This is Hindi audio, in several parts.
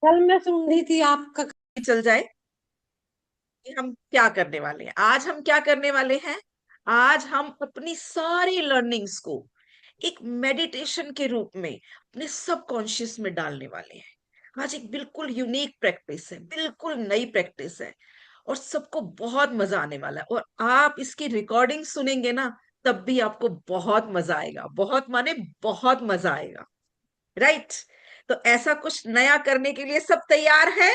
कल मैं सुन रही थी आपका। चल जाए कि हम क्या करने वाले हैं। आज हम क्या करने वाले हैं? आज हम अपनी सारी लर्निंग्स को एक मेडिटेशन के रूप में अपने सबकॉन्शियस में डालने वाले हैं। आज एक बिल्कुल यूनिक प्रैक्टिस है, बिल्कुल नई प्रैक्टिस है, और सबको बहुत मजा आने वाला है। और आप इसकी रिकॉर्डिंग सुनेंगे ना, तब भी आपको बहुत मजा आएगा। बहुत माने बहुत मजा आएगा। राइट। तो ऐसा कुछ नया करने के लिए सब तैयार है?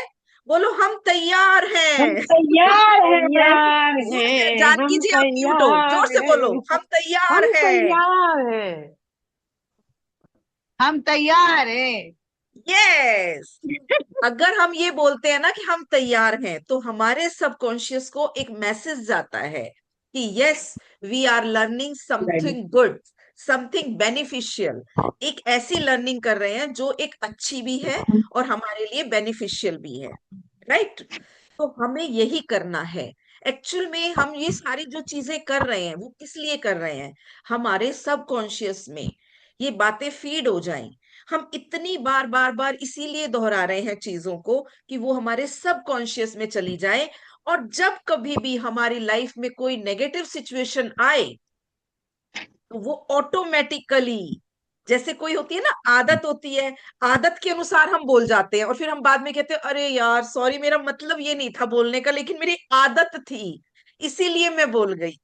बोलो, हम तैयार हम हैं। तैयार हैं। तैयार जोर है। से जानकी हम जी, आप म्यूट हो, तैयार जोर से है। बोलो, हम तैयार हम हैं। तैयार हैं। हम तैयार है। यस। अगर हम ये बोलते हैं ना कि हम तैयार हैं, तो हमारे सबकॉन्शियस को एक मैसेज जाता है कि yes, we are learning something good, something beneficial. एक ऐसी लर्निंग कर रहे हैं जो एक अच्छी भी है और हमारे लिए बेनिफिशियल भी है। राइट। तो हमें यही करना है। एक्चुअल में हम ये सारी जो चीजें कर रहे हैं वो किस लिए कर रहे हैं? हमारे सबकॉन्शियस में ये बातें फीड हो जाएं। हम इतनी बार बार बार इसीलिए दोहरा रहे हैं चीजों को कि वो हमारे सबकॉन्शियस में चली जाए। और जब कभी भी हमारी लाइफ में कोई नेगेटिव सिचुएशन आए, तो वो ऑटोमेटिकली, जैसे कोई होती है ना, आदत होती है, आदत के अनुसार हम बोल जाते हैं और फिर हम बाद में कहते हैं अरे यार सॉरी, मेरा मतलब ये नहीं था बोलने का, लेकिन मेरी आदत थी, इसीलिए मैं बोल गई।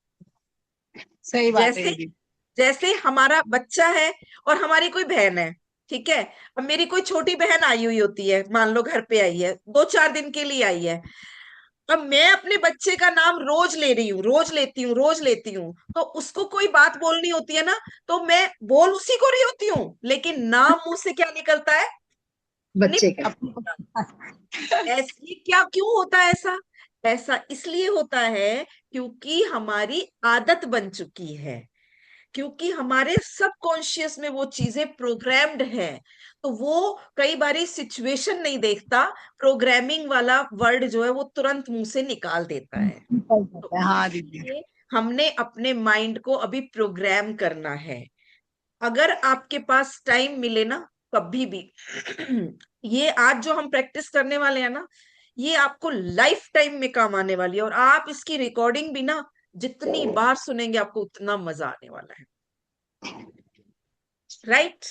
सही बात है जैसे दीदी। जैसे हमारा बच्चा है और हमारी कोई बहन है। ठीक है। अब मेरी कोई छोटी बहन आई हुई होती है, मान लो घर पे आई है, 2-4 दिन के लिए आई है। अब मैं अपने बच्चे का नाम रोज ले रही हूँ, रोज लेती हूँ, रोज लेती हूँ, तो उसको कोई बात बोलनी होती है ना, तो मैं बोल उसी को रही होती हूँ, लेकिन नाम मुंह से क्या निकलता है? अपने बच्चे का। बच्चे का। ऐसे क्या, क्यों होता है ऐसा? ऐसा इसलिए होता है क्योंकि हमारी आदत बन चुकी है, क्योंकि हमारे सबकॉन्शियस में वो चीजें प्रोग्राम्ड है। तो वो कई बारी सिचुएशन नहीं देखता, प्रोग्रामिंग वाला वर्ड जो है वो तुरंत मुंह से निकाल देता है। सही बात तो है, हाँ दीदी। इसलिए हमने अपने माइंड को अभी प्रोग्राम करना है। अगर आपके पास टाइम मिले ना, कभी भी, ये आज जो हम प्रैक्टिस करने वाले हैं ना, ये आपको लाइफ टाइम में काम आने वाली है। और आप इसकी रिकॉर्डिंग भी ना जितनी बार सुनेंगे, आपको उतना मजा आने वाला है। राइट।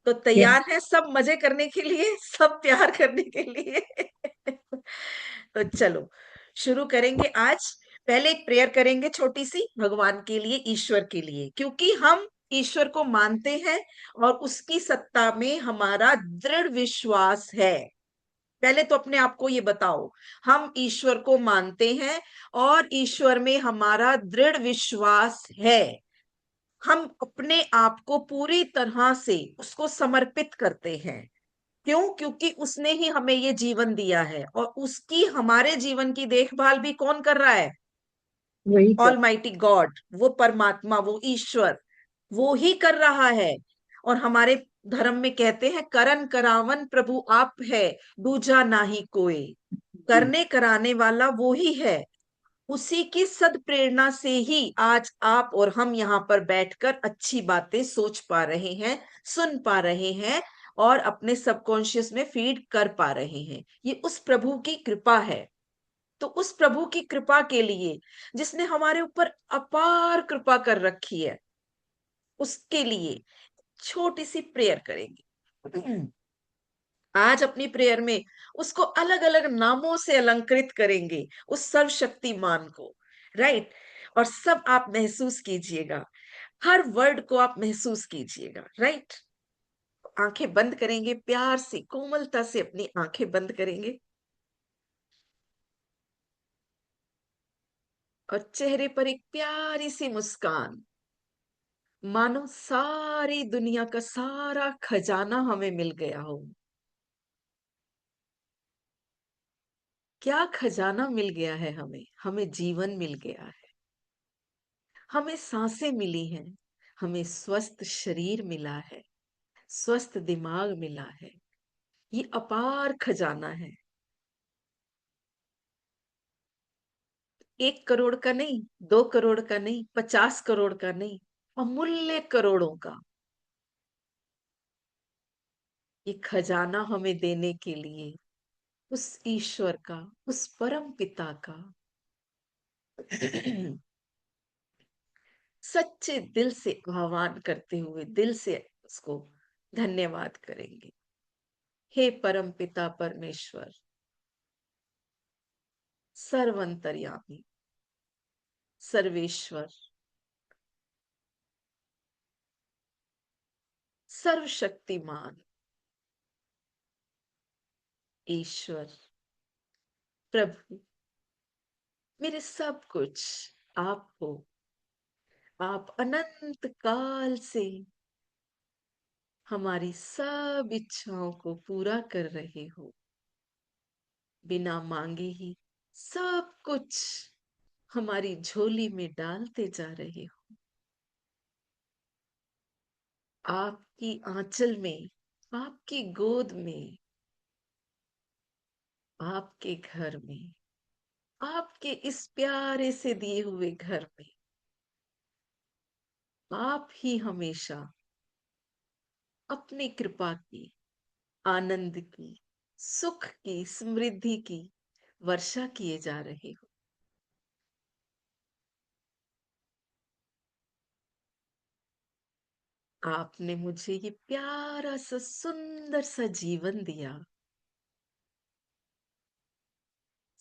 तो यस। तैयार है सब मजे करने के लिए, सब प्यार करने के लिए? तो चलो शुरू करेंगे आज। पहले एक प्रेयर करेंगे छोटी सी, भगवान के लिए, ईश्वर के लिए, क्योंकि हम ईश्वर को मानते हैं और उसकी सत्ता में हमारा दृढ़ विश्वास है। पहले तो अपने आप को ये बताओ, हम ईश्वर को मानते हैं और ईश्वर में हमारा दृढ़ विश्वास है। हम अपने आप को पूरी तरह से उसको समर्पित करते हैं। क्यों? क्योंकि उसने ही हमें ये जीवन दिया है, और उसकी हमारे जीवन की देखभाल भी कौन कर रहा है? वही कर। ऑल माइटी गॉड, वो परमात्मा, वो ईश्वर, वो ही कर रहा है। और हमारे धर्म में कहते हैं, करन करावन प्रभु आप है, दूजा नाही कोई। जी। करने कराने वाला वो ही है। उसी की सद प्रेरणा से ही आज आप और हम यहाँ पर बैठकर अच्छी बातें सोच पा रहे हैं, सुन पा रहे हैं, और अपने सबकॉन्शियस में फीड कर पा रहे हैं। ये उस प्रभु की कृपा है। तो उस प्रभु की कृपा के लिए, जिसने हमारे ऊपर अपार कृपा कर रखी है, उसके लिए छोटी सी प्रेयर करेंगे। आज अपनी प्रेयर में उसको अलग अलग नामों से अलंकृत करेंगे, उस सर्वशक्तिमान को। राइट। और सब आप महसूस कीजिएगा, हर वर्ड को आप महसूस कीजिएगा। राइट। आंखें बंद करेंगे, प्यार से, कोमलता से अपनी आंखें बंद करेंगे, और चेहरे पर एक प्यारी सी मुस्कान, मानो सारी दुनिया का सारा खजाना हमें मिल गया हो। क्या खजाना मिल गया है हमें? हमें जीवन मिल गया है, हमें सांसें मिली हैं, हमें स्वस्थ शरीर मिला है, स्वस्थ दिमाग मिला है। ये अपार खजाना है। 1 करोड़ का नहीं, 2 करोड़ का नहीं, 50 करोड़ का नहीं, अमूल्य करोड़ों का ये खजाना हमें देने के लिए उस ईश्वर का, उस परम पिता का सच्चे दिल से आह्वान करते हुए दिल से उसको धन्यवाद करेंगे। हे परम पिता परमेश्वर, सर्वंतर्यामी, सर्वेश्वर, सर्वशक्तिमान ईश्वर, प्रभु, मेरे सब कुछ आप हो। आप अनंत काल से हमारी सब इच्छाओं को पूरा कर रहे हो। बिना मांगे ही सब कुछ हमारी झोली में डालते जा रहे हो। आपकी आंचल में, आपकी गोद में, आपके घर में, आपके इस प्यारे से दिए हुए घर में आप ही हमेशा अपनी कृपा की, आनंद की, सुख की, समृद्धि की वर्षा किए जा रहे हो। आपने मुझे ये प्यारा सा सुंदर सा जीवन दिया,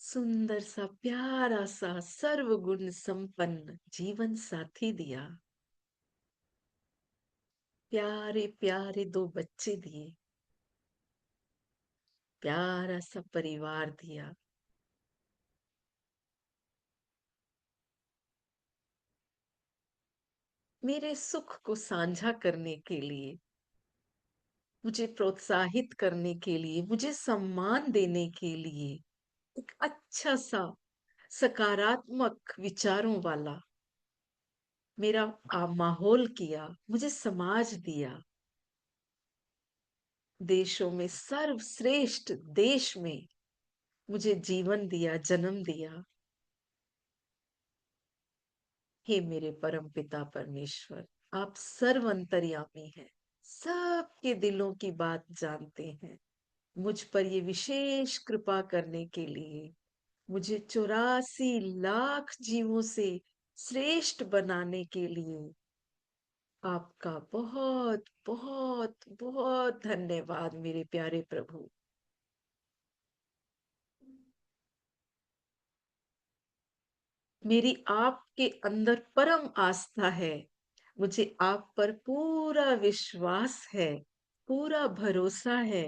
सुंदर सा प्यारा सा सर्वगुण संपन्न जीवन साथी दिया, प्यारे प्यारे दो बच्चे दिए, प्यारा सा परिवार दिया। मेरे सुख को साझा करने के लिए, मुझे प्रोत्साहित करने के लिए, मुझे सम्मान देने के लिए एक अच्छा सा सकारात्मक विचारों वाला मेरा माहौल किया, मुझे समाज दिया, देशों में सर्वश्रेष्ठ देश में मुझे जीवन दिया, जन्म दिया। हे मेरे परम पिता परमेश्वर, आप सर्व अंतर्यामी हैं, सबके दिलों की बात जानते हैं। मुझ पर ये विशेष कृपा करने के लिए, मुझे 84 लाख जीवों से श्रेष्ठ बनाने के लिए आपका बहुत बहुत बहुत धन्यवाद मेरे प्यारे प्रभु। मेरी आपके अंदर परम आस्था है, मुझे आप पर पूरा विश्वास है, पूरा भरोसा है,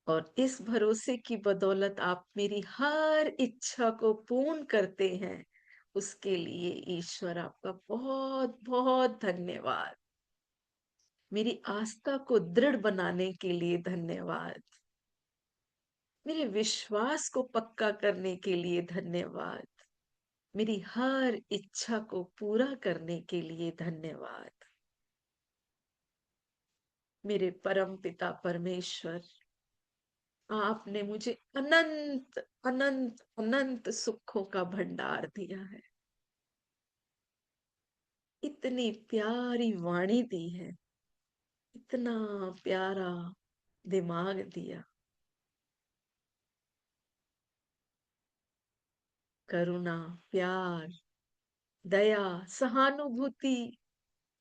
और इस भरोसे की बदौलत आप मेरी हर इच्छा को पूर्ण करते हैं। उसके लिए ईश्वर आपका बहुत बहुत धन्यवाद। मेरी आस्था को दृढ़ बनाने के लिए धन्यवाद। मेरे विश्वास को पक्का करने के लिए धन्यवाद। मेरी हर इच्छा को पूरा करने के लिए धन्यवाद। मेरे परम पिता परमेश्वर, आपने मुझे अनंत अनंत अनंत सुखों का भंडार दिया है। इतनी प्यारी वाणी दी है, इतना प्यारा दिमाग दिया, करुणा, प्यार, दया, सहानुभूति,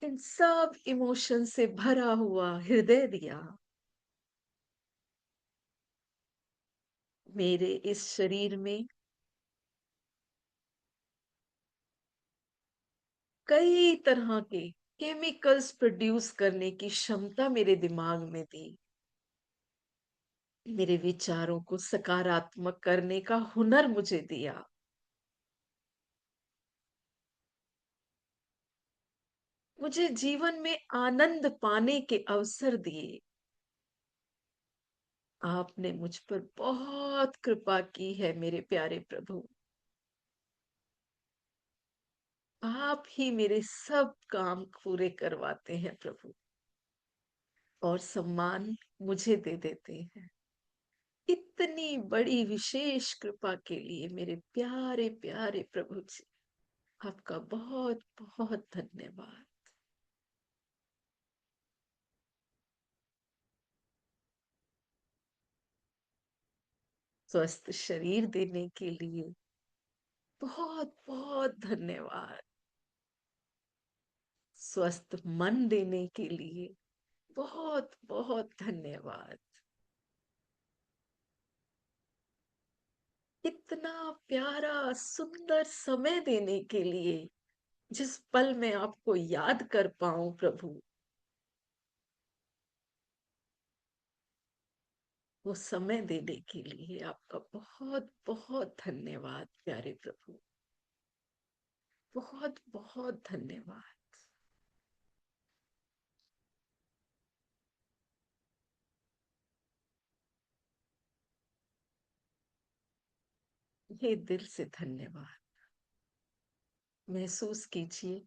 इन सब इमोशन से भरा हुआ हृदय दिया। मेरे इस शरीर में कई तरह के केमिकल्स प्रोड्यूस करने की क्षमता मेरे दिमाग में दी। मेरे विचारों को सकारात्मक करने का हुनर मुझे दिया। मुझे जीवन में आनंद पाने के अवसर दिए। आपने मुझ पर बहुत कृपा की है मेरे प्यारे प्रभु। आप ही मेरे सब काम पूरे करवाते हैं प्रभु, और सम्मान मुझे दे देते हैं। इतनी बड़ी विशेष कृपा के लिए मेरे प्यारे प्यारे प्रभु जी, आपका बहुत बहुत धन्यवाद। स्वस्थ शरीर देने के लिए बहुत बहुत धन्यवाद। स्वस्थ मन देने के लिए बहुत बहुत धन्यवाद। इतना प्यारा सुंदर समय देने के लिए, जिस पल में आपको याद कर पाऊं प्रभु, वो समय देने के लिए आपका बहुत बहुत धन्यवाद प्यारे प्रभु। बहुत बहुत धन्यवाद। ये दिल से धन्यवाद। महसूस कीजिए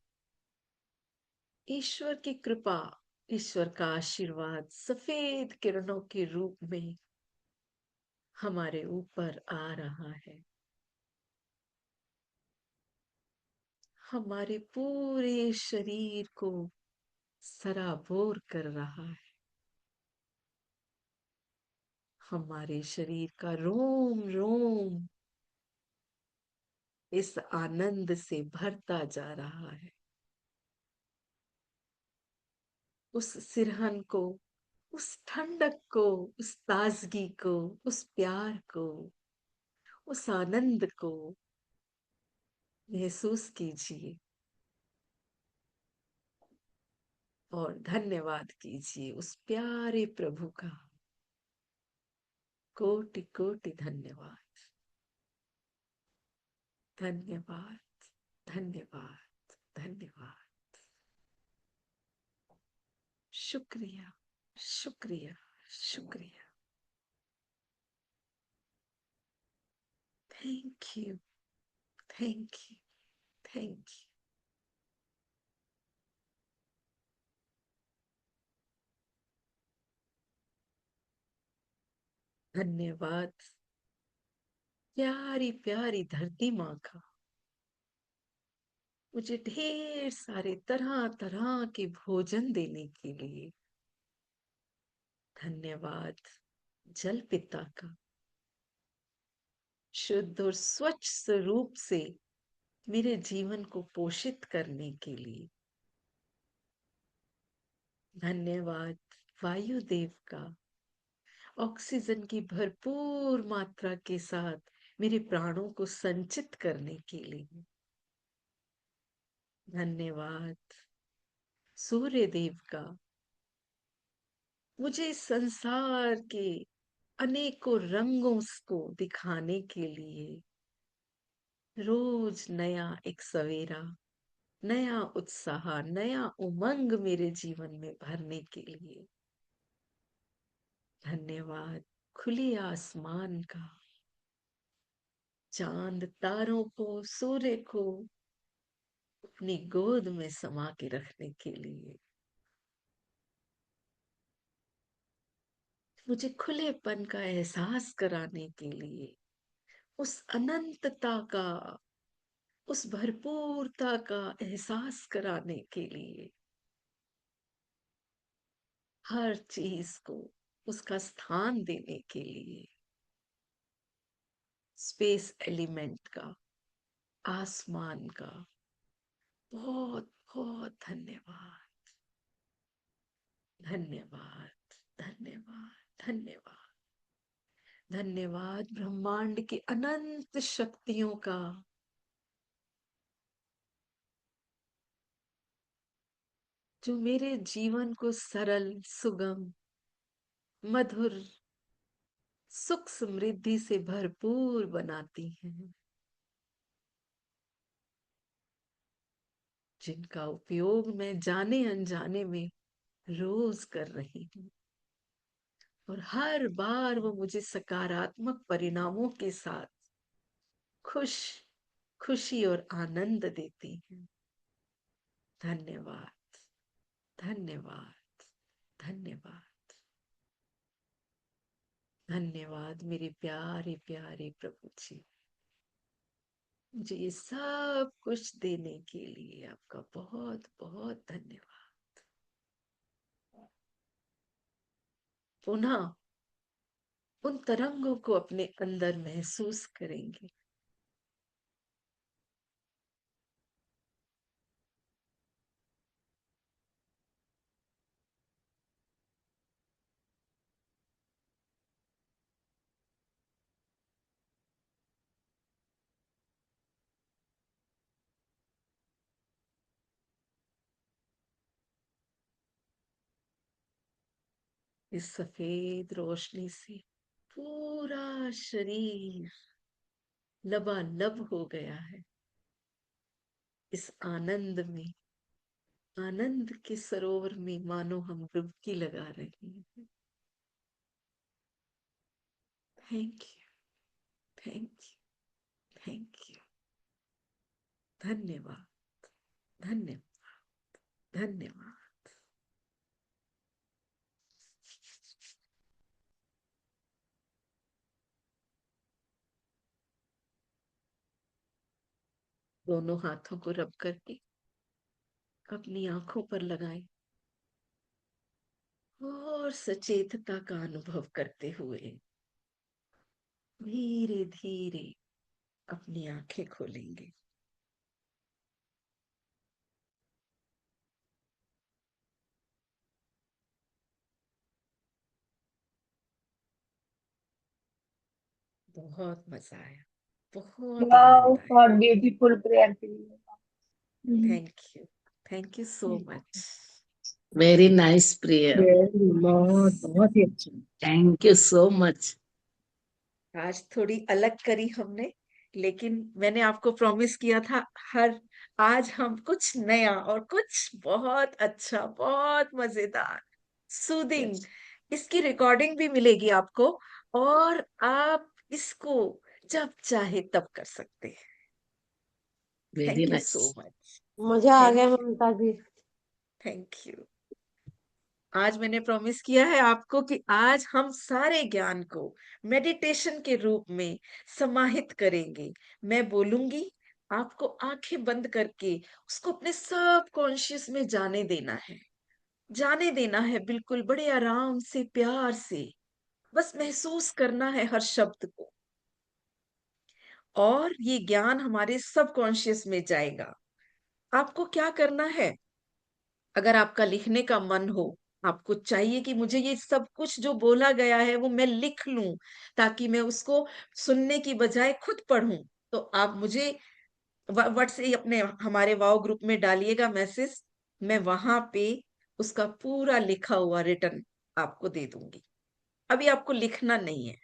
ईश्वर की कृपा, ईश्वर का आशीर्वाद सफेद किरणों के रूप में हमारे ऊपर आ रहा है, हमारे पूरे शरीर को सराबोर कर रहा है। हमारे शरीर का रोम रोम इस आनंद से भरता जा रहा है। उस सिरहन को, उस ठंडक को, उस ताजगी को, उस प्यार को, उस आनंद को महसूस कीजिए और धन्यवाद कीजिए उस प्यारे प्रभु का। कोटि कोटि धन्यवाद। धन्यवाद, धन्यवाद, धन्यवाद। शुक्रिया, शुक्रिया, शुक्रिया। Thank you, thank you, thank you. धन्यवाद प्यारी प्यारी धरती माँ का, मुझे ढेर सारे तरह तरह के भोजन देने के लिए। धन्यवाद जल पिता का, शुद्ध और स्वच्छ स्वरूप से मेरे जीवन को पोषित करने के लिए। धन्यवाद वायुदेव का, ऑक्सीजन की भरपूर मात्रा के साथ मेरे प्राणों को संचित करने के लिए। धन्यवाद सूर्य देव का, मुझे इस संसार के अनेकों रंगों को दिखाने के लिए, रोज नया एक सवेरा, नया उत्साह, नया उमंग मेरे जीवन में भरने के लिए। धन्यवाद खुले आसमान का, चांद तारों को, सूर्य को अपनी गोद में समा के रखने के लिए। मुझे खुलेपन का एहसास कराने के लिए, उस अनंतता का, उस भरपूरता का एहसास कराने के लिए। हर चीज को उसका स्थान देने के लिए। स्पेस एलिमेंट का, आसमान का बहुत बहुत धन्यवाद। धन्यवाद, धन्यवाद, धन्यवाद। धन्यवाद ब्रह्मांड की अनंत शक्तियों का, जो मेरे जीवन को सरल, सुगम, मधुर, सुख समृद्धि से भरपूर बनाती हैं, जिनका उपयोग मैं जाने अनजाने में रोज कर रही हूँ। और हर बार वो मुझे सकारात्मक परिणामों के साथ खुश, खुशी और आनंद देती हैं। धन्यवाद, धन्यवाद, धन्यवाद। धन्यवाद मेरे प्यारे प्यारे प्रभु जी, मुझे ये सब कुछ देने के लिए आपका बहुत बहुत धन्यवाद। पुनः उन तरंगों को अपने अंदर महसूस करेंगे। इस सफेद रोशनी से पूरा शरीर लबालब हो गया है। इस आनंद में, आनंद के सरोवर में मानो हम डुबकी लगा रहे हैं। Thank you, thank you, thank you. धन्यवाद, धन्यवाद, धन्यवाद। दोनों हाथों को रब करके अपनी आंखों पर लगाएं और सचेतता का अनुभव करते हुए धीरे धीरे अपनी आंखें खोलेंगे। बहुत मजा आया, बहुत Wow, आनंद आया। what beautiful prayer. Thank you so much. Very nice prayer. बहुत ही अच्छा। Thank you so much. आज थोड़ी अलग करी हमने, लेकिन मैंने आपको प्रॉमिस किया था हर आज हम कुछ नया और कुछ बहुत अच्छा, बहुत मजेदार, सूदिंग, इसकी रिकॉर्डिंग भी मिलेगी आपको और आप इसको जब चाहे तब कर सकते हैं। Very thank you nice. So much. मजा आ गया thank you, Mamta ji. Thank you. आज मैंने प्रॉमिस किया है आपको कि आज हम सारे ज्ञान को मेडिटेशन के रूप में समाहित करेंगे। मैं बोलूंगी, आपको आंखें बंद करके उसको अपने सब कॉन्शियस में जाने देना है, जाने देना है, बिल्कुल बड़े आराम से, प्यार से, बस महसूस करना है हर शब्द को, और ये ज्ञान हमारे सब कॉन्शियस में जाएगा। आपको क्या करना है, अगर आपका लिखने का मन हो, आपको चाहिए कि मुझे ये सब कुछ जो बोला गया है वो मैं लिख लूं ताकि मैं उसको सुनने की बजाय खुद पढूं, तो आप मुझे व्हाट्सएप अपने हमारे वाओ ग्रुप में डालिएगा मैसेज, मैं वहां पे उसका पूरा लिखा हुआ रिटर्न आपको दे दूंगी। अभी आपको लिखना नहीं है,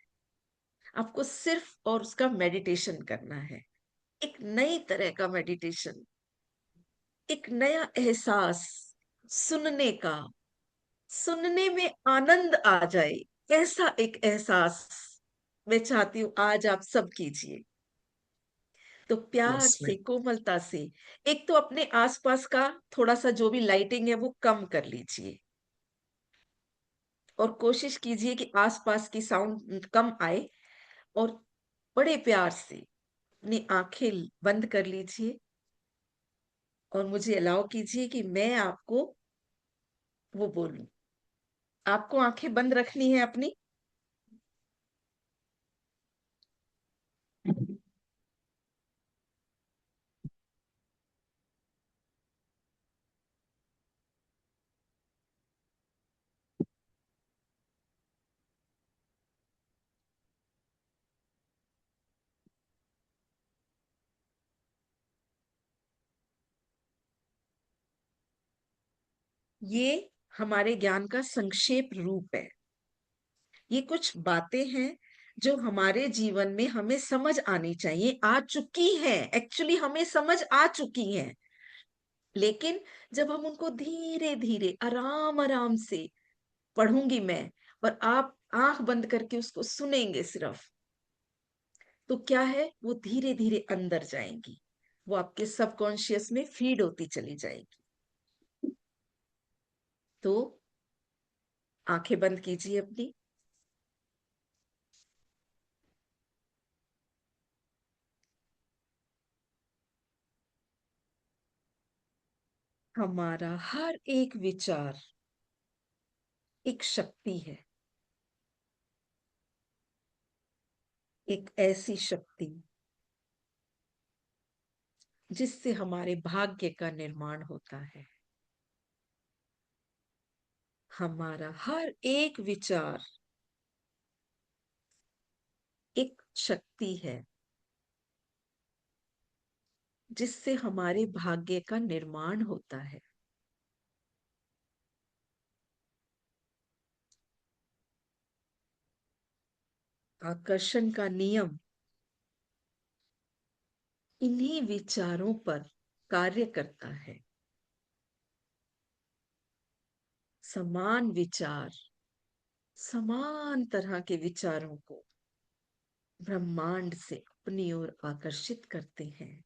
आपको सिर्फ और उसका मेडिटेशन करना है, एक नई तरह का मेडिटेशन, एक नया एहसास सुनने का, सुनने में आनंद आ जाए, ऐसा एक एहसास मैं चाहती हूँ आज आप सब कीजिए। तो प्यार यस से, मैम। कोमलता से, एक तो अपने आसपास का थोड़ा सा जो भी लाइटिंग है वो कम कर लीजिए और कोशिश कीजिए कि आसपास की साउंड कम आए, और बड़े प्यार से अपनी आंखें बंद कर लीजिए और मुझे अलाउ कीजिए कि मैं आपको वो बोलूं। आपको आंखें बंद रखनी है अपनी, ये हमारे ज्ञान का संक्षेप रूप है। ये कुछ बातें हैं जो हमारे जीवन में हमें समझ आनी चाहिए, आ चुकी हैं, एक्चुअली हमें समझ आ चुकी हैं, लेकिन जब हम उनको धीरे धीरे आराम आराम से पढ़ूंगी मैं और आप आंख बंद करके उसको सुनेंगे सिर्फ, तो क्या है, वो धीरे धीरे अंदर जाएंगी, वो आपके सबकॉन्शियस में फीड होती चली जाएगी। तो आंखें बंद कीजिए अपनी, हमारा हर एक विचार एक शक्ति है, एक ऐसी शक्ति जिससे हमारे भाग्य का निर्माण होता है। हमारा हर एक विचार एक शक्ति है जिससे हमारे भाग्य का निर्माण होता है। आकर्षण का नियम इन्हीं विचारों पर कार्य करता है। समान विचार समान तरह के विचारों को ब्रह्मांड से अपनी ओर आकर्षित करते हैं।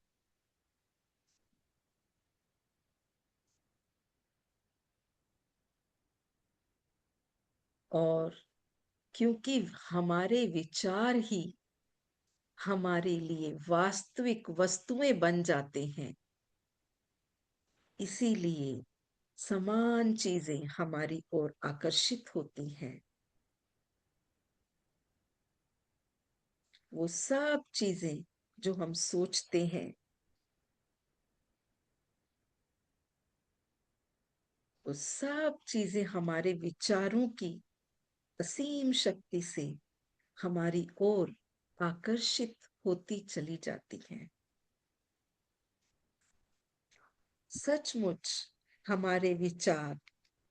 और क्योंकि हमारे विचार ही हमारे लिए वास्तविक वस्तुएं बन जाते हैं, इसीलिए समान चीजें हमारी ओर आकर्षित होती हैं। वो सब चीजें जो हम सोचते हैं, वो सब चीजें हमारे विचारों की असीम शक्ति से हमारी ओर आकर्षित होती चली जाती हैं। सचमुच हमारे विचार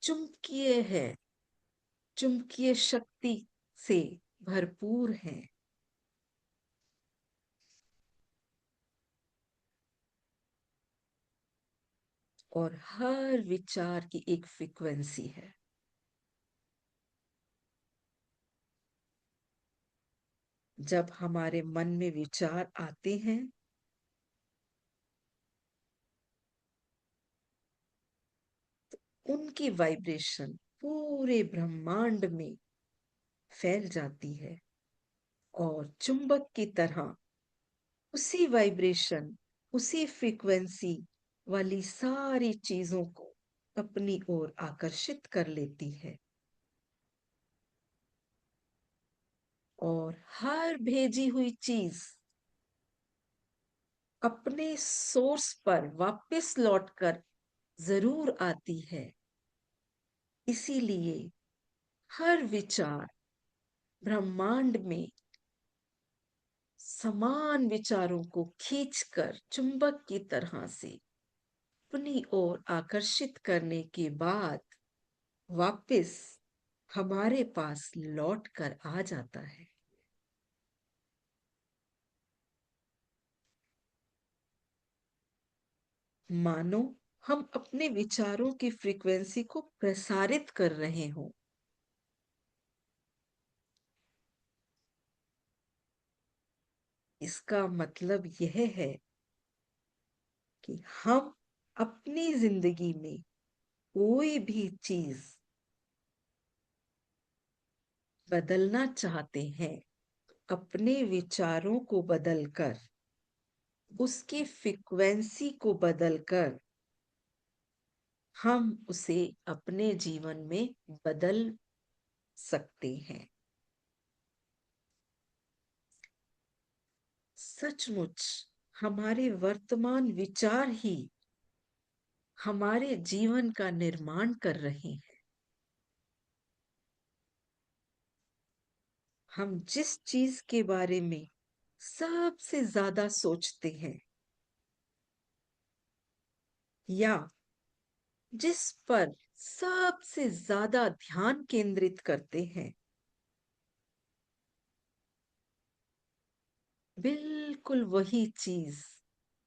चुंबकीय है, चुंबकीय शक्ति से भरपूर हैं। और हर विचार की एक फ्रीक्वेंसी है। जब हमारे मन में विचार आते हैं उनकी वाइब्रेशन पूरे ब्रह्मांड में फैल जाती है और चुंबक की तरह उसी वाइब्रेशन, उसी फ्रीक्वेंसी वाली सारी चीजों को अपनी ओर आकर्षित कर लेती है। और हर भेजी हुई चीज अपने सोर्स पर वापस लौटकर जरूर आती है। इसीलिए हर विचार ब्रह्मांड में समान विचारों को खींचकर चुंबक की तरह से अपनी ओर आकर्षित करने के बाद वापस हमारे पास लौट कर आ जाता है। मानो हम अपने विचारों की फ्रीक्वेंसी को प्रसारित कर रहे हों। इसका मतलब यह है कि हम अपनी जिंदगी में कोई भी चीज बदलना चाहते हैं, अपने विचारों को बदलकर, उसकी फ्रीक्वेंसी को बदलकर हम उसे अपने जीवन में बदल सकते हैं। सचमुच हमारे वर्तमान विचार ही हमारे जीवन का निर्माण कर रहे हैं। हम जिस चीज के बारे में सबसे ज्यादा सोचते हैं या जिस पर सबसे ज्यादा ध्यान केंद्रित करते हैं, बिल्कुल वही चीज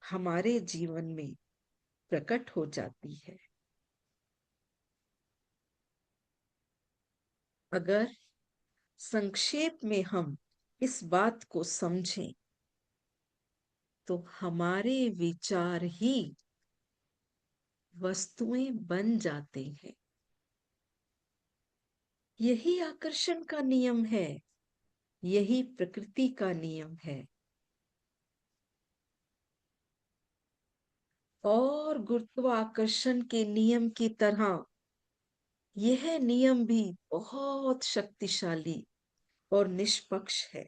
हमारे जीवन में प्रकट हो जाती है। अगर संक्षेप में हम इस बात को समझें तो हमारे विचार ही वस्तुएं बन जाते हैं। यही आकर्षण का नियम है, यही प्रकृति का नियम है। और गुरुत्वाकर्षण के नियम की तरह यह नियम भी बहुत शक्तिशाली और निष्पक्ष है।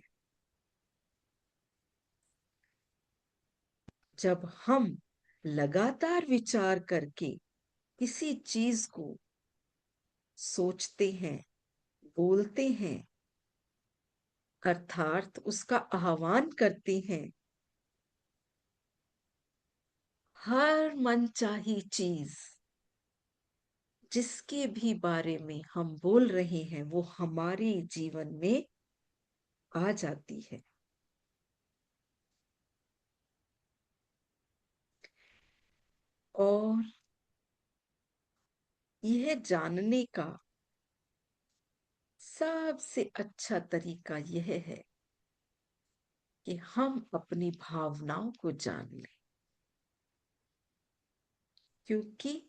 जब हम लगातार विचार करके किसी चीज को सोचते हैं, बोलते हैं, अर्थात उसका आह्वान करते हैं, हर मनचाही चीज जिसके भी बारे में हम बोल रहे हैं वो हमारे जीवन में आ जाती है। और यह जानने का सबसे अच्छा तरीका यह है कि हम अपनी भावनाओं को जान लें, क्योंकि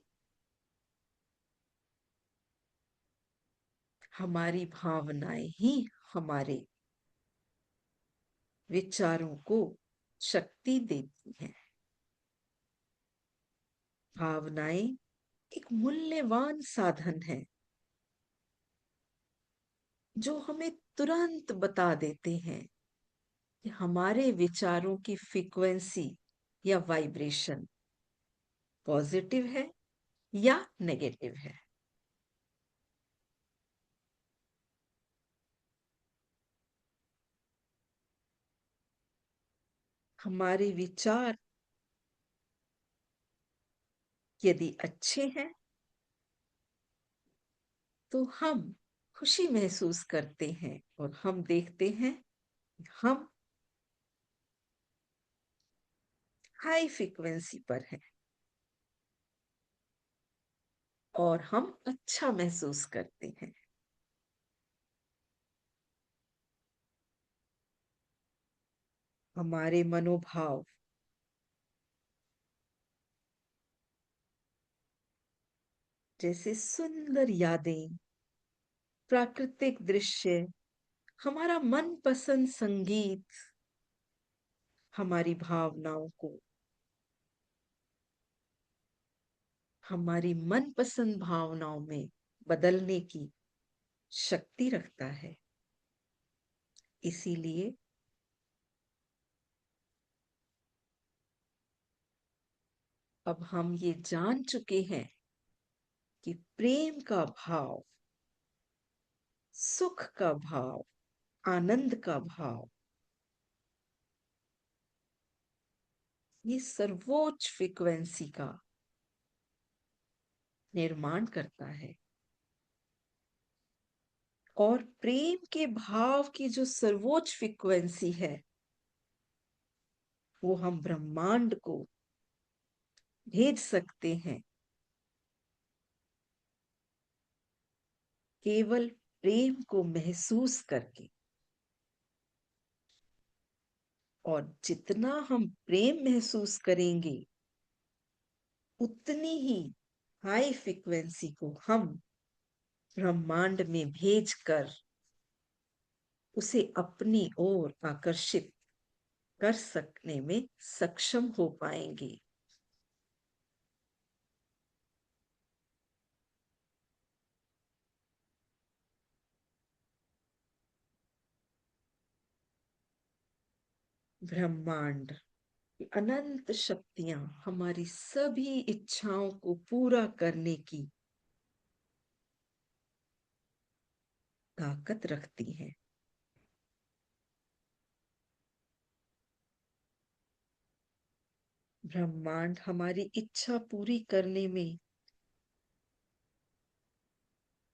हमारी भावनाएं ही हमारे विचारों को शक्ति देती हैं। भावनाएं एक मूल्यवान साधन है जो हमें तुरंत बता देते हैं कि हमारे विचारों की फ्रीक्वेंसी या वाइब्रेशन पॉजिटिव है या नेगेटिव है। हमारे विचार यदि अच्छे हैं तो हम खुशी महसूस करते हैं और हम देखते हैं हम हाई फ्रीक्वेंसी पर हैं और हम अच्छा महसूस करते हैं। हमारे मनोभाव जैसे सुंदर यादें, प्राकृतिक दृश्य, हमारा मनपसंद संगीत हमारी भावनाओं को, हमारी मनपसंद भावनाओं में बदलने की शक्ति रखता है। इसीलिए अब हम ये जान चुके हैं कि प्रेम का भाव, सुख का भाव, आनंद का भाव ये सर्वोच्च फ्रीक्वेंसी का निर्माण करता है। और प्रेम के भाव की जो सर्वोच्च फ्रीक्वेंसी है वो हम ब्रह्मांड को भेज सकते हैं केवल प्रेम को महसूस करके। और जितना हम प्रेम महसूस करेंगे उतनी ही हाई फ्रीक्वेंसी को हम ब्रह्मांड में भेजकर उसे अपनी ओर आकर्षित कर सकने में सक्षम हो पाएंगे। ब्रह्मांड की अनंत शक्तियां हमारी सभी इच्छाओं को पूरा करने की ताकत रखती हैं। ब्रह्मांड हमारी इच्छा पूरी करने में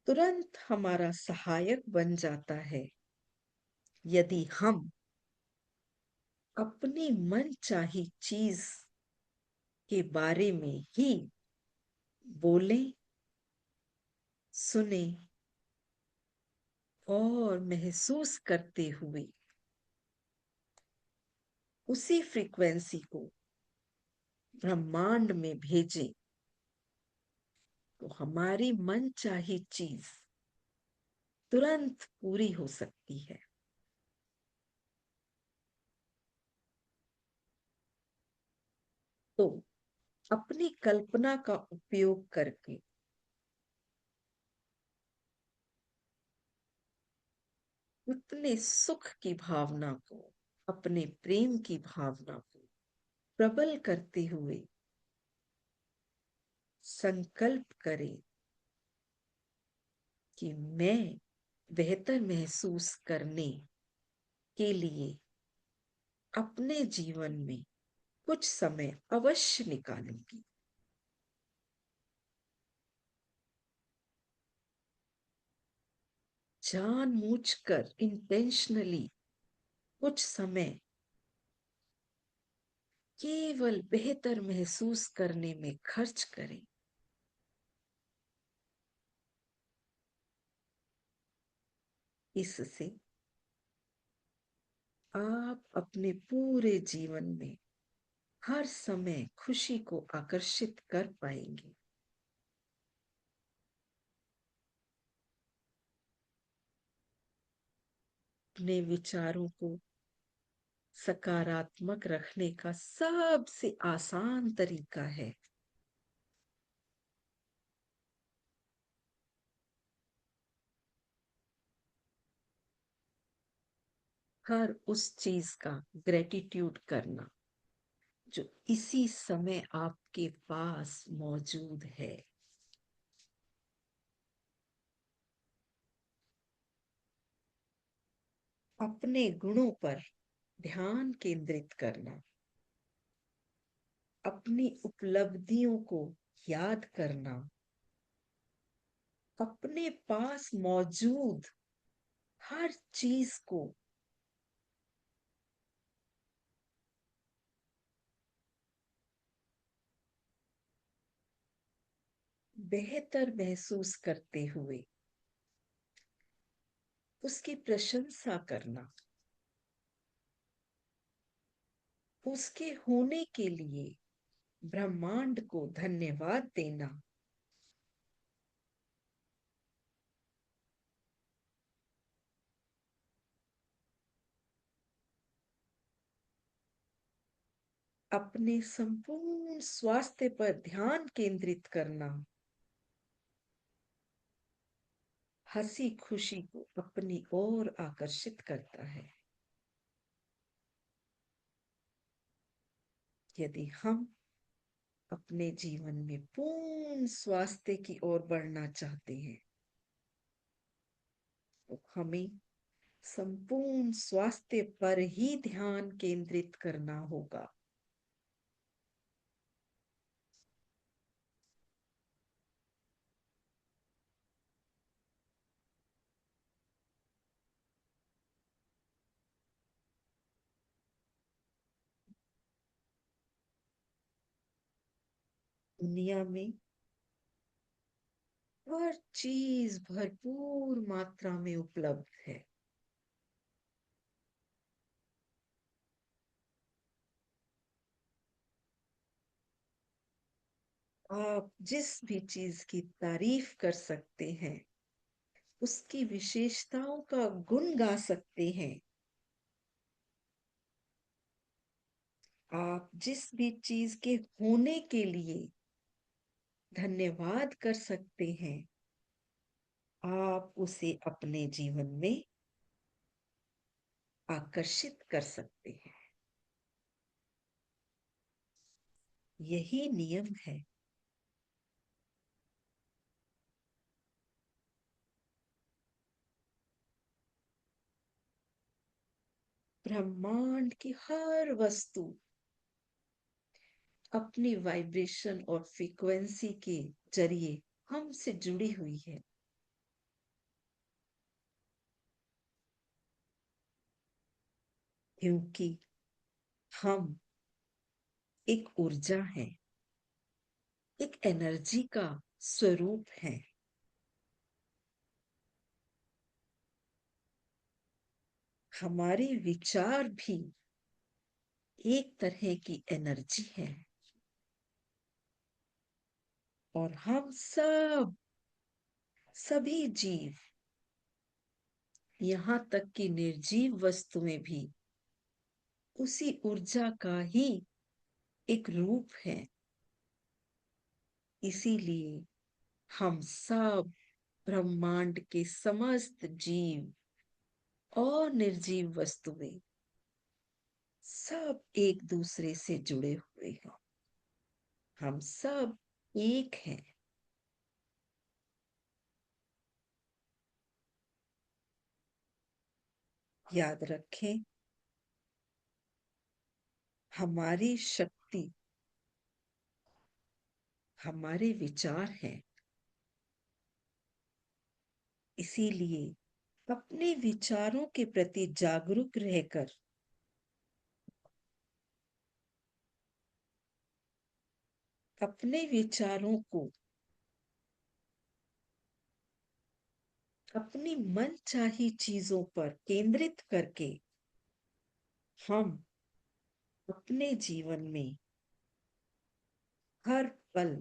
तुरंत हमारा सहायक बन जाता है यदि हम अपनी मनचाही चीज के बारे में ही बोलें, सुने और महसूस करते हुए उसी फ्रीक्वेंसी को ब्रह्मांड में भेजें तो हमारी मनचाही चीज तुरंत पूरी हो सकती है। तो अपनी कल्पना का उपयोग करके अपने सुख की भावना को, अपने प्रेम की भावना को प्रबल करते हुए संकल्प करें कि मैं बेहतर महसूस करने के लिए अपने जीवन में कुछ समय अवश्य निकालूंगी। जानबूझकर इंटेंशनली कुछ समय केवल बेहतर महसूस करने में खर्च करें। इससे आप अपने पूरे जीवन में हर समय खुशी को आकर्षित कर पाएंगे। अपने विचारों को सकारात्मक रखने का सबसे आसान तरीका है हर उस चीज का ग्रेटिट्यूड करना जो इसी समय आपके पास मौजूद है। अपने गुणों पर ध्यान केंद्रित करना, अपनी उपलब्धियों को याद करना, अपने पास मौजूद हर चीज को बेहतर महसूस करते हुए उसकी प्रशंसा करना, उसके होने के लिए ब्रह्मांड को धन्यवाद देना, अपने संपूर्ण स्वास्थ्य पर ध्यान केंद्रित करना, हंसी खुशी को अपनी ओर आकर्षित करता है। यदि हम अपने जीवन में पूर्ण स्वास्थ्य की ओर बढ़ना चाहते हैं तो हमें संपूर्ण स्वास्थ्य पर ही ध्यान केंद्रित करना होगा। दुनिया में हर चीज भरपूर मात्रा में उपलब्ध है। आप जिस भी चीज की तारीफ कर सकते हैं, उसकी विशेषताओं का गुण गा सकते हैं। आप जिस भी चीज के होने के लिए धन्यवाद कर सकते हैं, आप उसे अपने जीवन में आकर्षित कर सकते हैं। यही नियम है। ब्रह्मांड की हर वस्तु अपनी वाइब्रेशन और फ्रीक्वेंसी के जरिए हमसे जुड़ी हुई है। क्योंकि हम एक ऊर्जा है, एक एनर्जी का स्वरूप है। हमारे विचार भी एक तरह की एनर्जी है और हम सभी जीव, यहाँ तक कि निर्जीव वस्तुएं भी उसी ऊर्जा का ही एक रूप है। इसीलिए हम सब ब्रह्मांड के समस्त जीव और निर्जीव वस्तुएं सब एक दूसरे से जुड़े हुए हैं, हम सब एक हैं। याद रखें, हमारी शक्ति हमारे विचार हैं। इसीलिए अपने विचारों के प्रति जागरूक रहकर अपने विचारों को अपनी मनचाही चीजों पर केंद्रित करके हम अपने जीवन में हर पल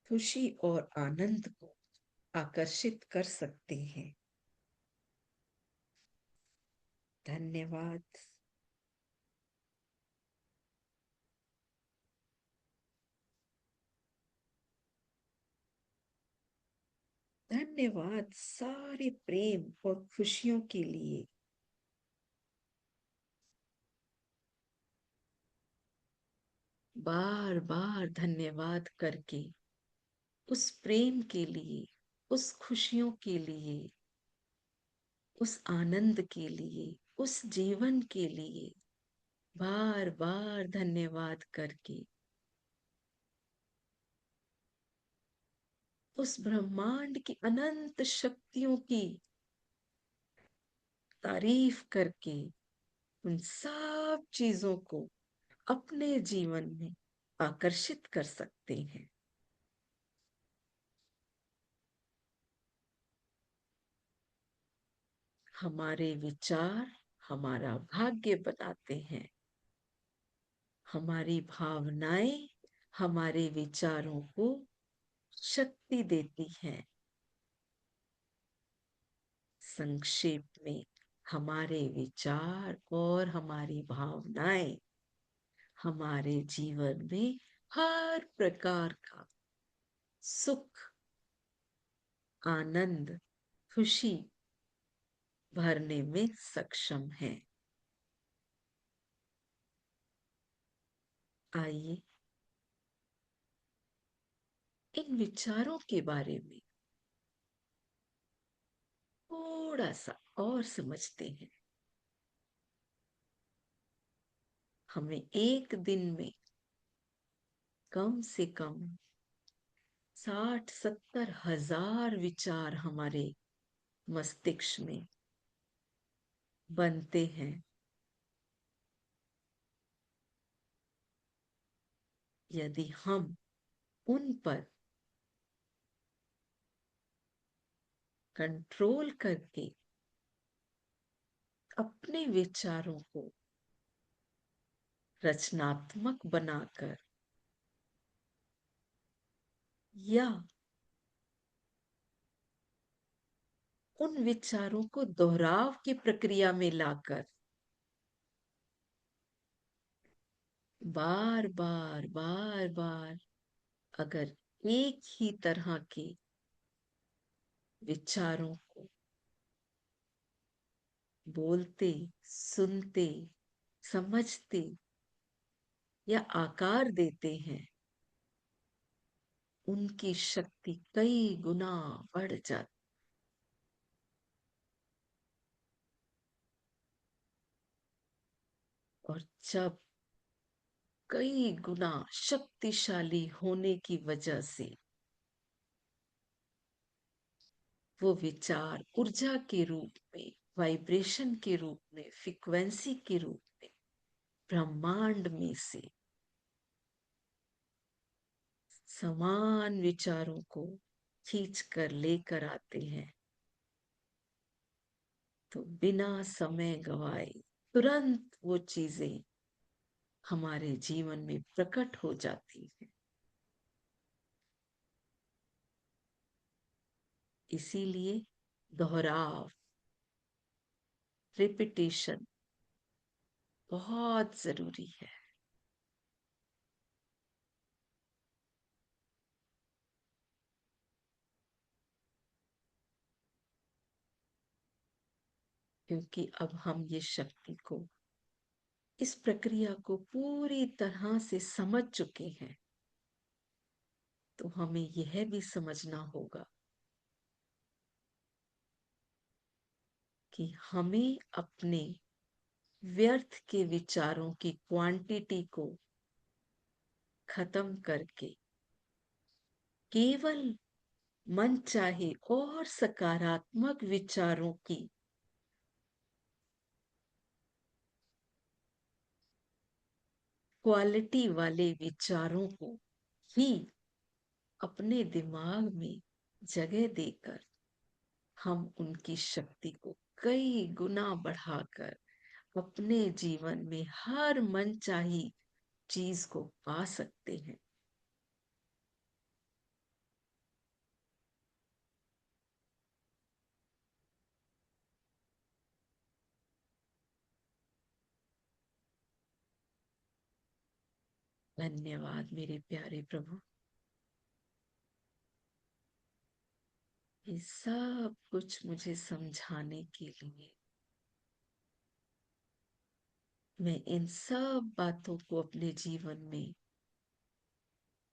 खुशी और आनंद को आकर्षित कर सकते हैं। धन्यवाद। धन्यवाद सारे प्रेम और खुशियों के लिए। बार बार धन्यवाद करके उस प्रेम के लिए, उस खुशियों के लिए, उस आनंद के लिए, उस जीवन के लिए बार बार धन्यवाद करके उस ब्रह्मांड की अनंत शक्तियों की तारीफ करके उन सब चीजों को अपने जीवन में आकर्षित कर सकते हैं। हमारे विचार हमारा भाग्य बनाते हैं। हमारी भावनाएं हमारे विचारों को शक्ति देती हैं। संक्षेप में, हमारे विचार और हमारी भावनाएं हमारे जीवन में हर प्रकार का सुख, आनंद, खुशी भरने में सक्षम है। आइए इन विचारों के बारे में थोड़ा सा और समझते हैं। हमें एक दिन में कम से कम 60-70 हजार विचार हमारे मस्तिष्क में बनते हैं। यदि हम उन पर कंट्रोल करके अपने विचारों को रचनात्मक बनाकर या उन विचारों को दोहराव की प्रक्रिया में लाकर बार बार बार बार अगर एक ही तरह के विचारों को बोलते, सुनते, समझते या आकार देते हैं, उनकी शक्ति कई गुना बढ़ जाती। और जब कई गुना शक्तिशाली होने की वजह से वो विचार ऊर्जा के रूप में, वाइब्रेशन के रूप में, फ्रीक्वेंसी के रूप में ब्रह्मांड में से समान विचारों को खींच कर लेकर आते हैं, तो बिना समय गवाए तुरंत वो चीजें हमारे जीवन में प्रकट हो जाती है। इसीलिए दोहराव, रिपीटेशन बहुत जरूरी है। क्योंकि अब हम ये शक्ति को, इस प्रक्रिया को पूरी तरह से समझ चुके हैं, तो हमें यह भी समझना होगा कि हमें अपने व्यर्थ के विचारों की क्वांटिटी को खत्म करके केवल मनचाहे और सकारात्मक विचारों की क्वालिटी वाले विचारों को ही अपने दिमाग में जगह देकर हम उनकी शक्ति को कई गुना बढ़ाकर अपने जीवन में हर मनचाही चीज को पा सकते हैं। धन्यवाद मेरे प्यारे प्रभु, ये सब कुछ मुझे समझाने के लिए। मैं इन सब बातों को अपने जीवन में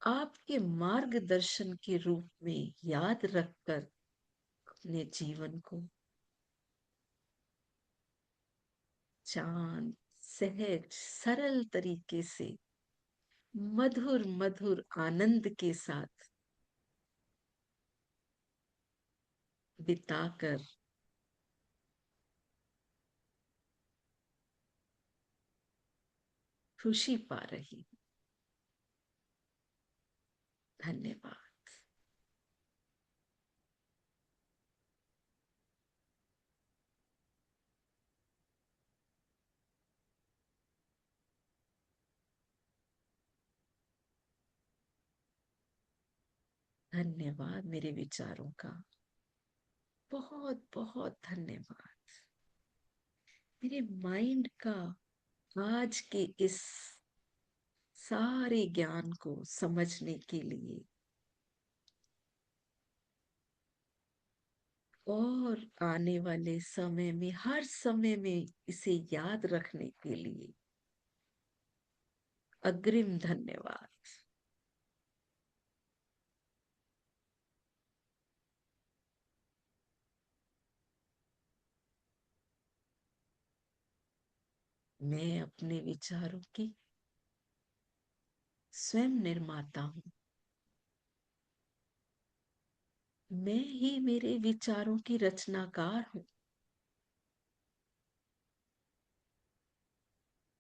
आपके मार्गदर्शन के रूप में याद रखकर अपने जीवन को शांत, सहज, सरल तरीके से मधुर मधुर आनंद के साथ बिताकर खुशी पा रही हूँ। धन्यवाद। धन्यवाद मेरे विचारों का, बहुत बहुत धन्यवाद मेरे माइंड का आज के इस सारे ज्ञान को समझने के लिए और आने वाले समय में हर समय में इसे याद रखने के लिए अग्रिम धन्यवाद। मैं अपने विचारों की स्वयं निर्माता हूँ। मैं ही मेरे विचारों की रचनाकार हूँ।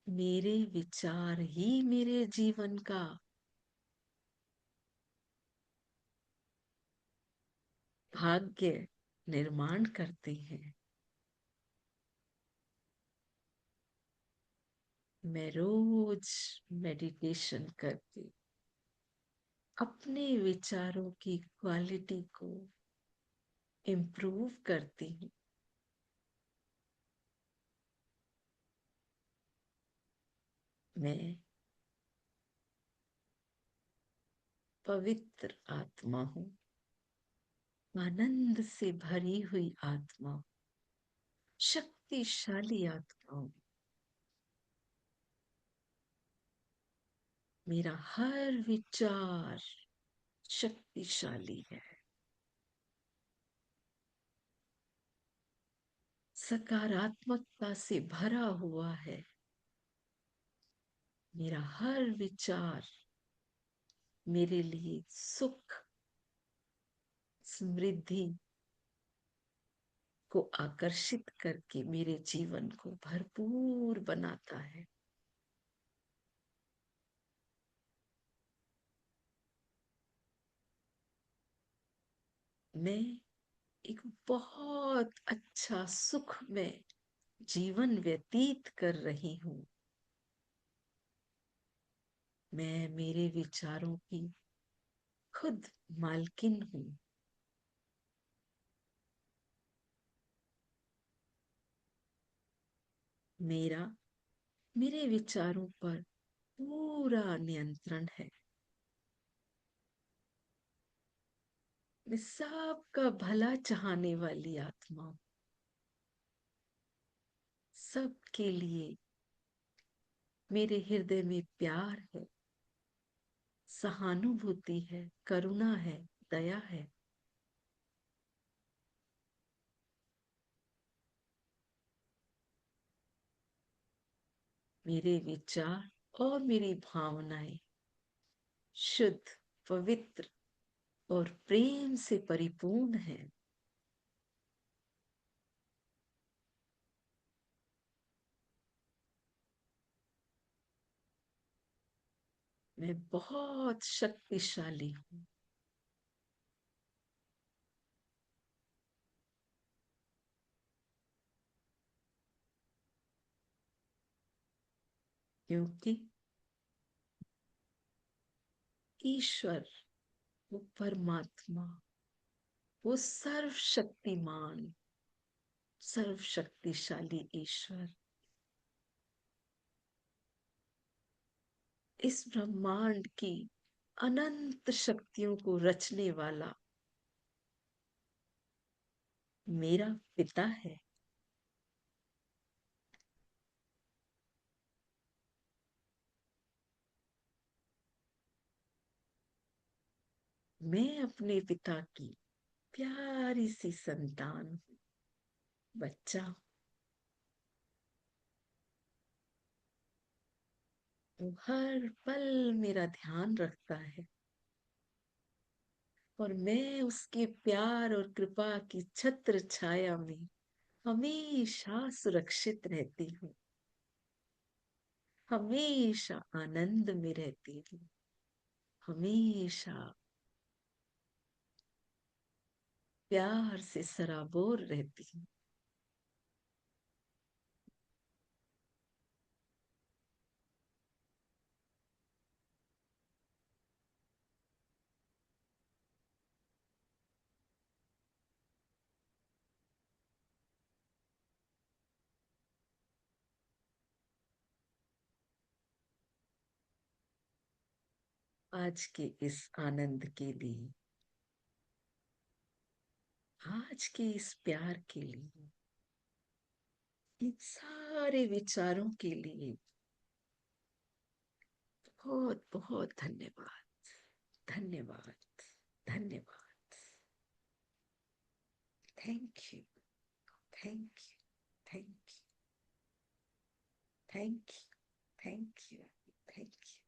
मेरे विचार ही मेरे जीवन का भाग्य निर्माण करते हैं। मैं रोज मेडिटेशन करके अपने विचारों की क्वालिटी को इम्प्रूव करती हूँ। मैं पवित्र आत्मा हूँ, आनंद से भरी हुई आत्मा, शक्तिशाली आत्मा हूँ। मेरा हर विचार शक्तिशाली है, सकारात्मकता से भरा हुआ है। मेरा हर विचार मेरे लिए सुख, समृद्धि को आकर्षित करके मेरे जीवन को भरपूर बनाता है। मैं एक बहुत अच्छा सुख में जीवन व्यतीत कर रही हूँ। मैं मेरे विचारों की खुद मालकिन हूँ। मेरा मेरे विचारों पर पूरा नियंत्रण है। मैं सबका भला चाहने वाली आत्मा हूँ। सबके लिए मेरे हृदय में प्यार है, सहानुभूति है, करुणा है, दया है। मेरे विचार और मेरी भावनाएं शुद्ध, पवित्र और प्रेम से परिपूर्ण है। मैं बहुत शक्तिशाली हूँ, क्योंकि ईश्वर, वो परमात्मा, वो सर्वशक्तिमान, सर्वशक्तिशाली ईश्वर इस ब्रह्मांड की अनंत शक्तियों को रचने वाला मेरा पिता है। मैं अपने पिता की प्यारी सी संतान हूँ, बच्चा हूँ। वो हर पल मेरा ध्यान रखता है और मैं उसके प्यार और कृपा की छत्र छाया में हमेशा सुरक्षित रहती हूँ, हमेशा आनंद में रहती हूँ, हमेशा प्यार से सराबोर रहती हूँ। आज के इस आनंद के लिए, आज के इस प्यार के लिए, इन सारे विचारों के लिए बहुत बहुत धन्यवाद, धन्यवाद, धन्यवाद। Thank you, thank you, thank you, thank you, thank you, thank you.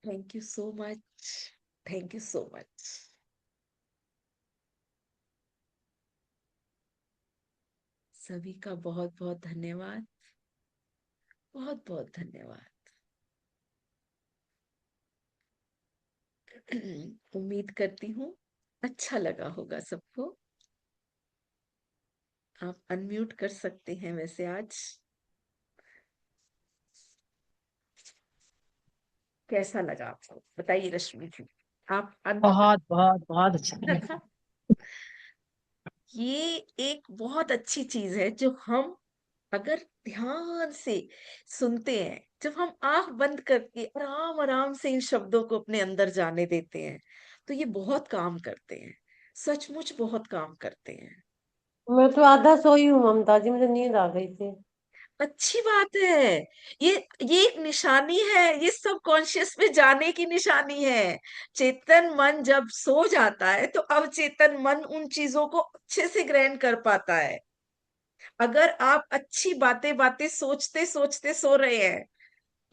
Thank you so much, thank you so much. सभी का बहुत बहुत धन्यवाद, बहुत बहुत धन्यवाद। उम्मीद करती हूँ अच्छा लगा होगा सबको। आप अनम्यूट कर सकते हैं वैसे आज। कैसा लगा आपको बताइए रश्मि जी, आप बहुत बहुत बहुत अच्छा लगा। ये एक बहुत अच्छी चीज है जो हम अगर ध्यान से सुनते हैं, जब हम आंख बंद करके आराम आराम से इन शब्दों को अपने अंदर जाने देते हैं, तो ये बहुत काम करते हैं, सचमुच बहुत काम करते हैं। मैं तो आधा सोई हूँ ममता जी, मुझे नींद आ गई थी। अच्छी बात है। ये ये एक निशानी है, ये सब कॉन्शियस में जाने की निशानी है। चेतन मन जब सो जाता है तो अवचेतन मन उन चीजों को अच्छे से ग्रहण कर पाता है। अगर आप अच्छी बातें बातें सोचते सोचते सो रहे हैं,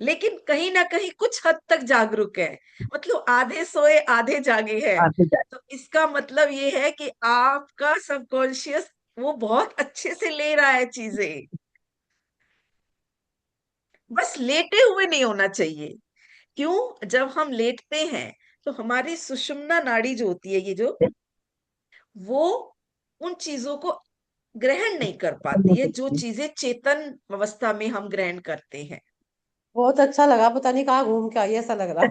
लेकिन कहीं ना कहीं कुछ हद तक जागरूक है, मतलब आधे सोए आधे जागे हैं, आते जाए। तो इसका मतलब ये है कि आपका सबकॉन्शियस वो बहुत अच्छे से ले रहा है चीजें। बस लेटे हुए नहीं होना चाहिए। क्यों? जब हम लेटते हैं तो हमारी सुषुम्ना नाड़ी जो होती है, ये जो, वो उन चीजों को ग्रहण नहीं कर पाती है जो चीजें चेतन अवस्था में हम ग्रहण करते हैं। बहुत अच्छा लगा, पता नहीं कहाँ घूम के आई ऐसा लग रहा।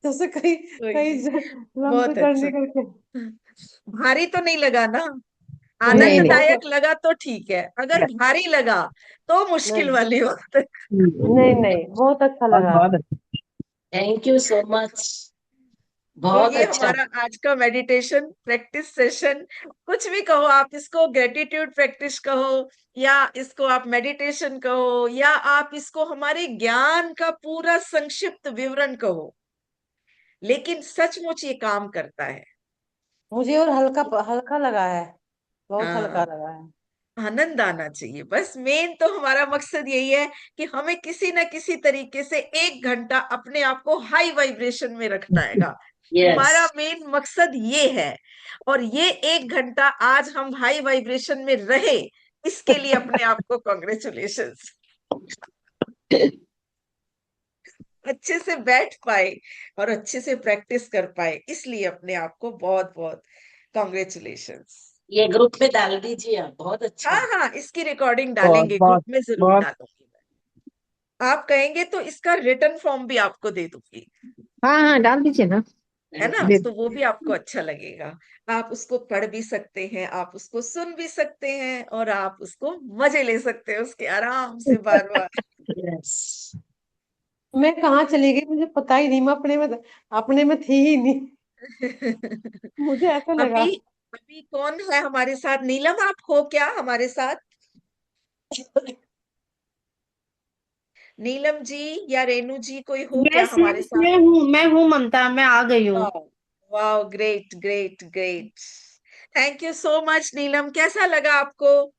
जैसे कहीं कोई कहीं नहीं, लंबी बहुत जर्नी अच्छा। करके। भारी तो नहीं लगा ना? नहीं नहीं, नहीं नहीं बहुत आनंददायक लगा तो ठीक है, अगर भारी लगा तो मुश्किल नहीं वाली बात है। नहीं नहीं, बहुत अच्छा बहुत लगा। बहुत अच्छा। थैंक यू सो मच, तो बहुत ये अच्छा। हमारा आज का मेडिटेशन प्रैक्टिस सेशन, कुछ भी कहो आप इसको, ग्रेटिट्यूड प्रैक्टिस कहो, या इसको आप मेडिटेशन कहो, या आप इसको हमारे ज्ञान का पूरा संक्षिप्त विवरण कहो, लेकिन सचमुच ये काम करता है। मुझे और हल्का हल्का लगा है, बहुत हल्का हाँ, लगा है। आनंद आना चाहिए बस। मेन तो हमारा मकसद यही है कि हमें किसी ना किसी तरीके से 1 घंटा अपने आप को हाई वाइब्रेशन में रखना हैगा। यस, हमारा मेन मकसद ये है, और ये 1 घंटा आज हम हाई वाइब्रेशन में रहे, इसके लिए अपने आप को कॉन्ग्रेचुलेशंस। अच्छे से बैठ पाए और अच्छे से प्रैक्टिस कर पाए, इसलिए अपने आप को बहुत बहुत कॉन्ग्रेचुलेशंस। ये ग्रुप में डाल दीजिए आप, बहुत अच्छा हाँ है। हाँ, इसकी रिकॉर्डिंग बहुत डालेंगे, ग्रुप बहुत में जरूर बहुत। डालूंगी मैं। आप कहेंगे तो इसका रिटर्न फॉर्म भी आपको दे दूंगी, हाँ हाँ, डाल दीजिए ना। है ना? दे तो वो भी आपको अच्छा लगेगा। आप उसको पढ़ भी सकते हैं, आप उसको सुन भी सकते हैं, और आप उसको मजे ले सकते हैं उसके, आराम से बार बार। यस, मैं कहाँ चली गई मुझे पता ही नहीं, मैं अपने में थी ही नहीं। मुझे ऐसा लगा। अभी अभी कौन है हमारे साथ? नीलम, आप हो क्या हमारे साथ? नीलम जी या रेनू जी, कोई हो क्या यस हमारे यस, साथ? मैं हूँ ममता, मैं आ गई हूँ। वाह, वाह, great great great. Thank you so much Neelam, कैसा लगा आपको?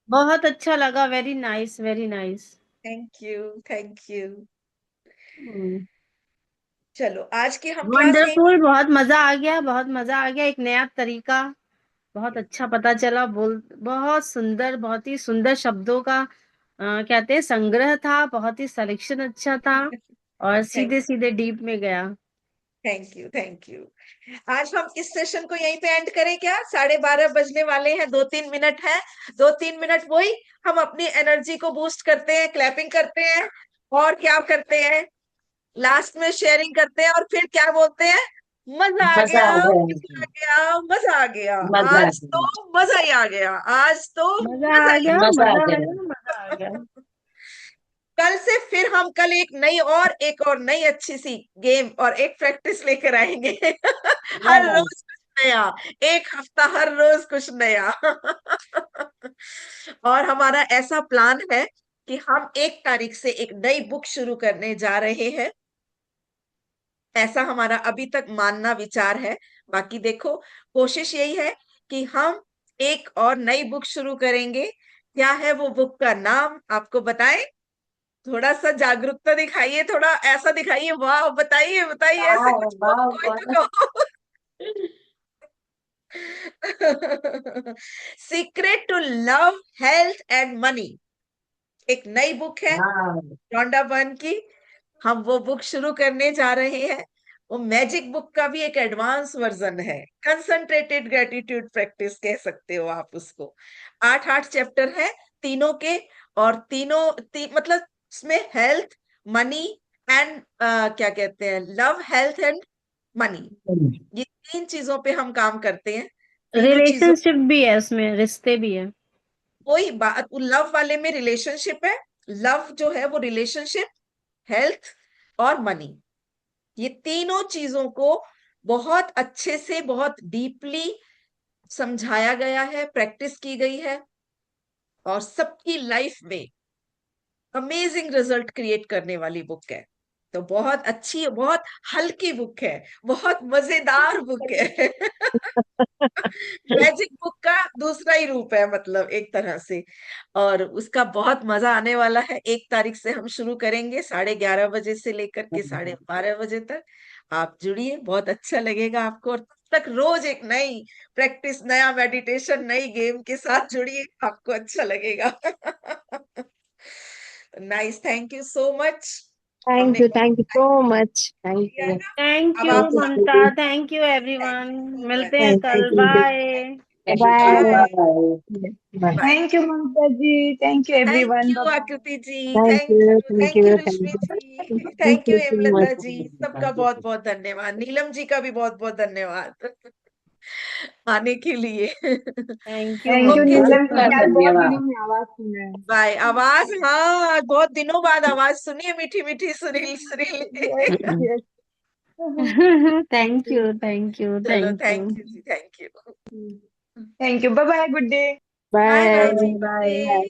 बहुत अच्छा लगा, very nice very nice. Thank you, thank you. चलो, आज की हम क्लास यहीं वंडरफुल, बहुत मजा आ गया, बहुत मजा आ गया। एक नया तरीका, बहुत अच्छा पता चला। बहुत सुंदर, बहुत ही सुंदर शब्दों का कहते हैं संग्रह था, बहुत ही सिलेक्शन अच्छा था, और थैंक सीधे सीधे डीप में गया। Thank you, thank you. आज हम इस सेशन को यहीं पे एंड करें क्या? 12:30 बजने वाले हैं, 2-3 मिनट है। 2-3 मिनट वही हम अपनी एनर्जी को बूस्ट करते हैं, क्लैपिंग करते हैं, और क्या करते हैं, लास्ट में शेयरिंग करते हैं, और फिर क्या बोलते हैं? मजा आ मजा गया, आ मजा गया, आ गया, मजा आ गया। मजा आ आज तो गया, मजा ही आ गया, आज तो मजा मजा आ ही गया, मजा आ मजा आ गया। गया, मजा आ गया। कल से फिर हम कल एक और नई अच्छी सी गेम और एक प्रैक्टिस लेकर आएंगे। हर रोज यस, कुछ नया, एक हफ्ता हर रोज कुछ नया। और हमारा ऐसा प्लान है कि हम 1 तारीख से एक नई बुक शुरू करने जा रहे हैं। ऐसा हमारा अभी तक मानना विचार है। बाकी देखो, कोशिश यही है कि हम एक और नई बुक शुरू करेंगे। क्या है वो बुक का नाम, आपको बताएं? थोड़ा सा जागरूकता दिखाइए, थोड़ा ऐसा दिखाइए, वाह, बताइए बताइए, ऐसे वाह कुछ वाह कोई वाह। तो कहो। Secret to love, health and money, एक नई बुक है वाह, रॉन्डा बर्न की। हम वो बुक शुरू करने जा रहे हैं। वो मैजिक बुक का भी एक एडवांस वर्जन है, कंसंट्रेटेड ग्रेटिट्यूड प्रैक्टिस कह सकते हो आप उसको। 8-8 चैप्टर है तीनों के, और मतलब इसमें हेल्थ, मनी एंड क्या कहते हैं, लव, हेल्थ एंड मनी, ये 3 चीजों पे हम काम करते हैं। तीनों चीजों, रिलेशनशिप भी है उसमें, रिश्ते भी है। कोई बात, लव वाले में रिलेशनशिप है। लव जो है वो रिलेशनशिप, हेल्थ और मनी, ये तीनों चीजों को बहुत अच्छे से, बहुत डीपली समझाया गया है, प्रैक्टिस की गई है, और सबकी लाइफ में अमेजिंग रिजल्ट क्रिएट करने वाली बुक है। तो बहुत अच्छी, बहुत हल्की बुक है, बहुत मजेदार बुक है। मैजिक बुक का दूसरा ही रूप है, मतलब एक तरह से। और उसका बहुत मजा आने वाला है। 1 तारीख से हम शुरू करेंगे, 11:30 बजे से लेकर के 12:30 बजे तक। आप जुड़िए, बहुत अच्छा लगेगा आपको। और तब तक रोज एक नई प्रैक्टिस, नया मेडिटेशन, नई गेम के साथ जुड़िए, आपको अच्छा लगेगा। Nice, thank you so much. Thank you so much, thank किया यू। ना। थैंक अब यू आप Mamta, thank you thank everyone, you so मिलते हैं मच। कल, thank you, bye. Thank bye you. Bye Bye. Bye. Bye. Thank you, Mamta ji. Thank you, thank everyone. You Bye-bye. Akriti ji, thank you, thank you thank Rashmi you, ji, thank thank you you so Hemlata much. जी, सबका बहुत बहुत धन्यवाद। नीलम जी का भी बहुत बहुत धन्यवाद आने के लिए। Thank you Thank you, okay, Mamta Neelam सबका जी. आज जी। बहुत धन्यवाद। दिनों में आवाज सुना है. बाय। आवाज, हाँ बहुत दिनों बाद आवाज सुनी है, मीठी मीठी सुरीली सुरीली। Yes, yes. Thank you, thank you, चलो thank thank you. You ji, thank you. Thank you. Bye-bye. Good day. Bye bye bye ji, bye good bye. Day.